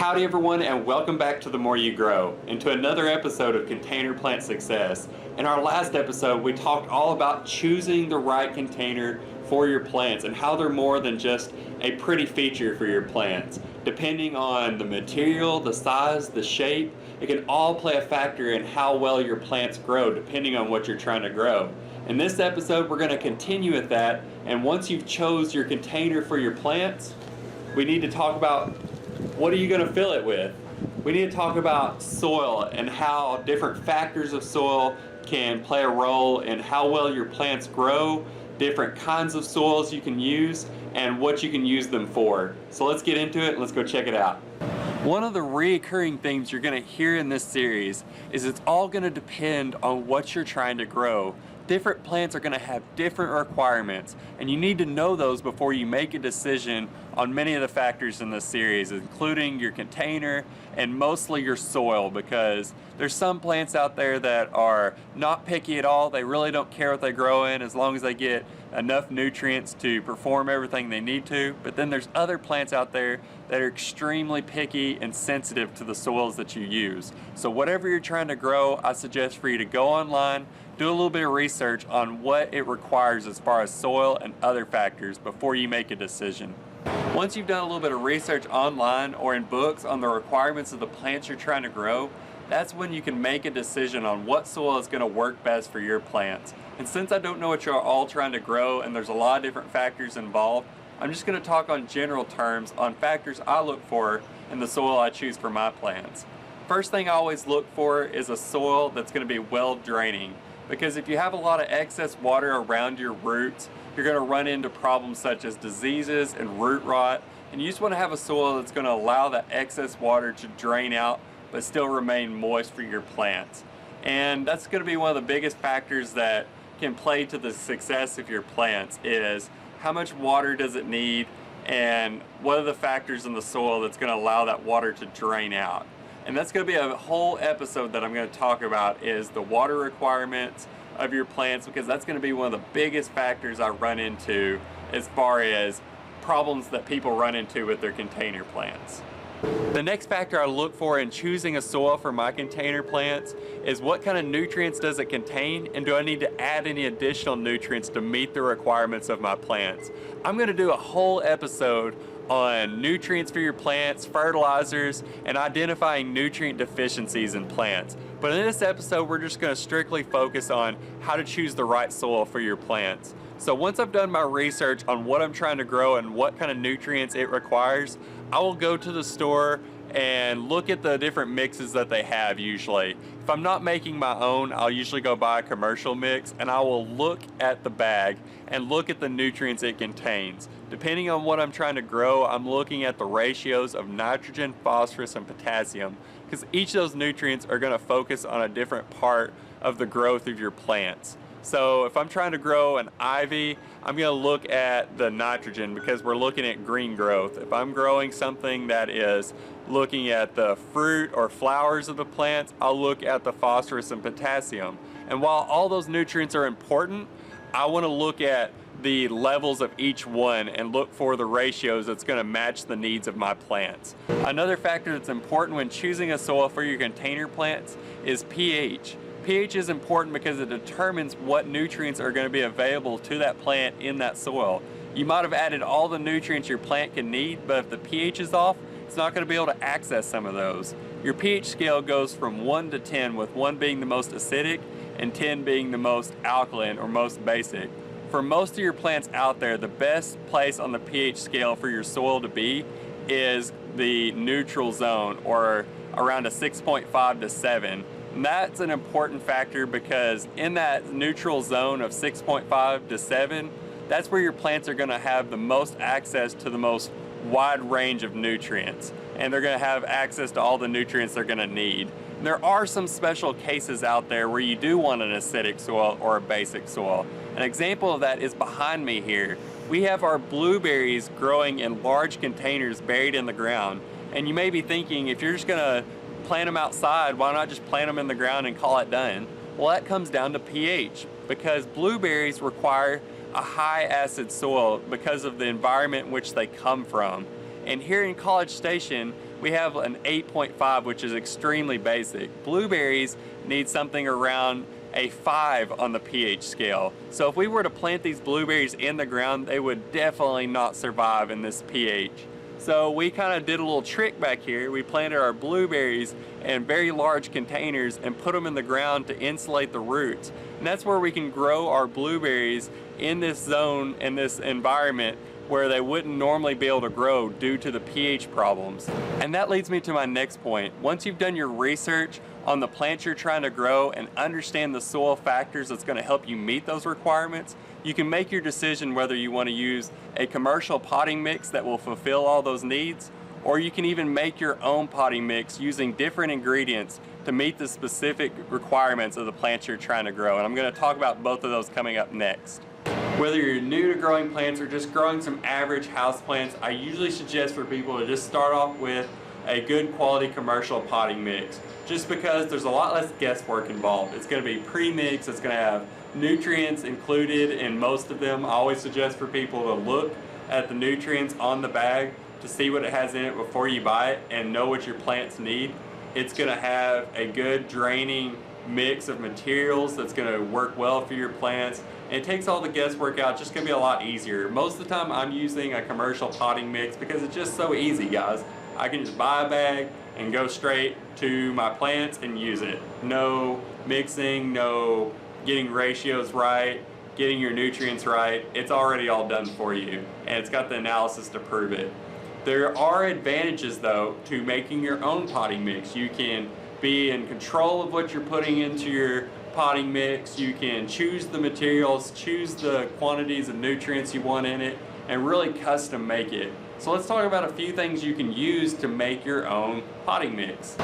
Howdy everyone, and welcome back to The More You Grow, and to another episode of Container Plant Success. In our last episode, we talked all about choosing the right container for your plants and how they're more than just a pretty feature for your plants. Depending on the material, the size, the shape, it can all play a factor in how well your plants grow depending on what you're trying to grow. In this episode, we're going to continue with that, and once you've chose your container for your plants, we need to talk about what are you going to fill it with? We need to talk about soil and how different factors of soil can play a role in how well your plants grow, different kinds of soils you can use, and what you can use them for. So let's get into it and let's go check it out. One of the recurring themes you're going to hear in this series is it's all going to depend on what you're trying to grow. Different plants are going to have different requirements, and you need to know those before you make a decision on many of the factors in this series, including your container and mostly your soil, because there's some plants out there that are not picky at all. They really don't care what they grow in as long as they get enough nutrients to perform everything they need to. But then there's other plants out there that are extremely picky and sensitive to the soils that you use. So whatever you're trying to grow, I suggest for you to go online, do a little bit of research on what it requires as far as soil and other factors before you make a decision. Once you've done a little bit of research online or in books on the requirements of the plants you're trying to grow, that's when you can make a decision on what soil is going to work best for your plants. And since I don't know what you're all trying to grow and there's a lot of different factors involved, I'm just going to talk on general terms on factors I look for in the soil I choose for my plants. First thing I always look for is a soil that's going to be well draining, because if you have a lot of excess water around your roots, you're going to run into problems such as diseases and root rot, and you just want to have a soil that's going to allow that excess water to drain out but still remain moist for your plants. And that's going to be one of the biggest factors that can play to the success of your plants, is how much water does it need and what are the factors in the soil that's going to allow that water to drain out. And that's going to be a whole episode that I'm going to talk about, is the water requirements of your plants, because that's going to be one of the biggest factors I run into as far as problems that people run into with their container plants. The next factor I look for in choosing a soil for my container plants is what kind of nutrients does it contain, and do I need to add any additional nutrients to meet the requirements of my plants. I'm going to do a whole episode on nutrients for your plants, fertilizers, and identifying nutrient deficiencies in plants. But in this episode, we're just going to strictly focus on how to choose the right soil for your plants. So once I've done my research on what I'm trying to grow and what kind of nutrients it requires, I will go to the store and look at the different mixes that they have usually. If I'm not making my own, I'll usually go buy a commercial mix, and I will look at the bag and look at the nutrients it contains. Depending on what I'm trying to grow, I'm looking at the ratios of nitrogen, phosphorus, and potassium, because each of those nutrients are going to focus on a different part of the growth of your plants. So if I'm trying to grow an ivy, I'm going to look at the nitrogen because we're looking at green growth. If I'm growing something that is looking at the fruit or flowers of the plants, I'll look at the phosphorus and potassium. And while all those nutrients are important, I want to look at the levels of each one and look for the ratios that's going to match the needs of my plants. Another factor that's important when choosing a soil for your container plants is pH. pH is important because it determines what nutrients are going to be available to that plant in that soil. You might have added all the nutrients your plant can need, but if the pH is off, it's not going to be able to access some of those. Your pH scale goes from 1 to 10, with 1 being the most acidic and 10 being the most alkaline or most basic. For most of your plants out there, the best place on the pH scale for your soil to be is the neutral zone, or around a 6.5 to 7. And that's an important factor because in that neutral zone of 6.5 to 7, that's where your plants are going to have the most access to the most wide range of nutrients, and they're going to have access to all the nutrients they're going to need. And there are some special cases out there where you do want an acidic soil or a basic soil. An example of that is behind me here. We have our blueberries growing in large containers buried in the ground, and you may be thinking, if you're just going to plant them outside, why not just plant them in the ground and call it done? Well, that comes down to pH, because blueberries require a high acid soil because of the environment in which they come from. And here in College Station, we have an 8.5, which is extremely basic. Blueberries need something around a 5 on the pH scale. So if we were to plant these blueberries in the ground, they would definitely not survive in this pH. So we kind of did a little trick back here. We planted our blueberries in very large containers and put them in the ground to insulate the roots. And that's where we can grow our blueberries in this zone, in this environment where they wouldn't normally be able to grow due to the pH problems. And that leads me to my next point. Once you've done your research on the plants you're trying to grow and understand the soil factors that's going to help you meet those requirements, you can make your decision whether you want to use a commercial potting mix that will fulfill all those needs, or you can even make your own potting mix using different ingredients to meet the specific requirements of the plants you're trying to grow. And I'm going to talk about both of those coming up next. Whether you're new to growing plants or just growing some average house plants, I usually suggest for people to just start off with a good quality commercial potting mix, just because there's a lot less guesswork involved. It's going to be pre-mixed, it's going to have nutrients included in most of them. I always suggest for people to look at the nutrients on the bag to see what it has in it before you buy it and know what your plants need. It's going to have a good draining mix of materials that's going to work well for your plants. And it takes all the guesswork out. It's just going to be a lot easier. Most of the time I'm using a commercial potting mix because it's just so easy, guys. I can just buy a bag and go straight to my plants and use it. No mixing, no getting ratios right, getting your nutrients right. It's already all done for you, and it's got the analysis to prove it. There are advantages though to making your own potting mix. You can be in control of what you're putting into your potting mix. You can choose the materials, choose the quantities of nutrients you want in it, and really custom make it. So let's talk about a few things you can use to make your own potting mix.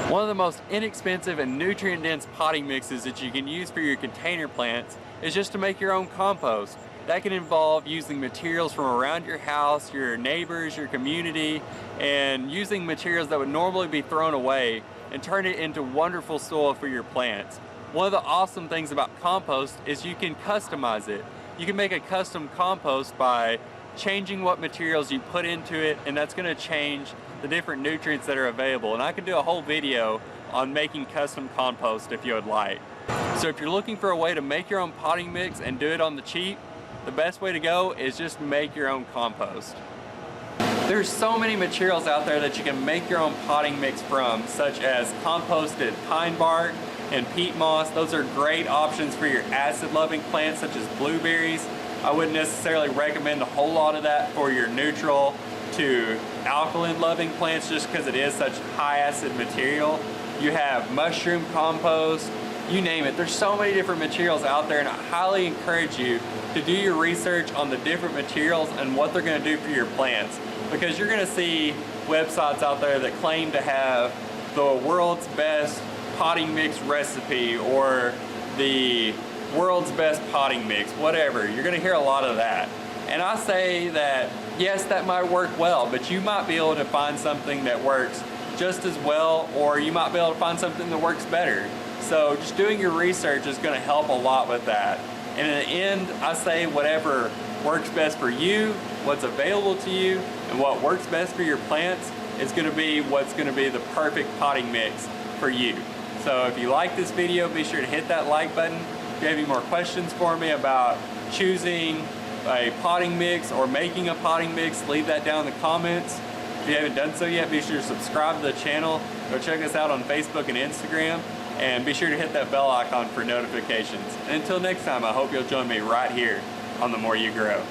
One of the most inexpensive and nutrient-dense potting mixes that you can use for your container plants is just to make your own compost. That can involve using materials from around your house, your neighbors, your community, and using materials that would normally be thrown away and turn it into wonderful soil for your plants. One of the awesome things about compost is you can customize it. You can make a custom compost by changing what materials you put into it, and that's going to change the different nutrients that are available. And I could do a whole video on making custom compost if you would like. So if you're looking for a way to make your own potting mix and do it on the cheap, the best way to go is just make your own compost. There's so many materials out there that you can make your own potting mix from, such as composted pine bark and peat moss. Those are great options for your acid-loving plants such as blueberries. I wouldn't necessarily recommend a whole lot of that for your neutral to alkaline-loving plants just because it is such high acid material. You have mushroom compost, you name it. There's so many different materials out there, and I highly encourage you to do your research on the different materials and what they're going to do for your plants, because you're going to see websites out there that claim to have the world's best potting mix recipe or the world's best potting mix, whatever. You're going to hear a lot of that. And I say that, yes, that might work well, but you might be able to find something that works just as well, or you might be able to find something that works better. So just doing your research is going to help a lot with that. And in the end, I say whatever works best for you, what's available to you, and what works best for your plants is going to be what's going to be the perfect potting mix for you. So if you like this video, be sure to hit that like button. If you have any more questions for me about choosing a potting mix or making a potting mix, leave that down in the comments. If you haven't done so yet, be sure to subscribe to the channel. Go check us out on Facebook and Instagram, and be sure to hit that bell icon for notifications. And until next time, I hope you'll join me right here on The More You Grow.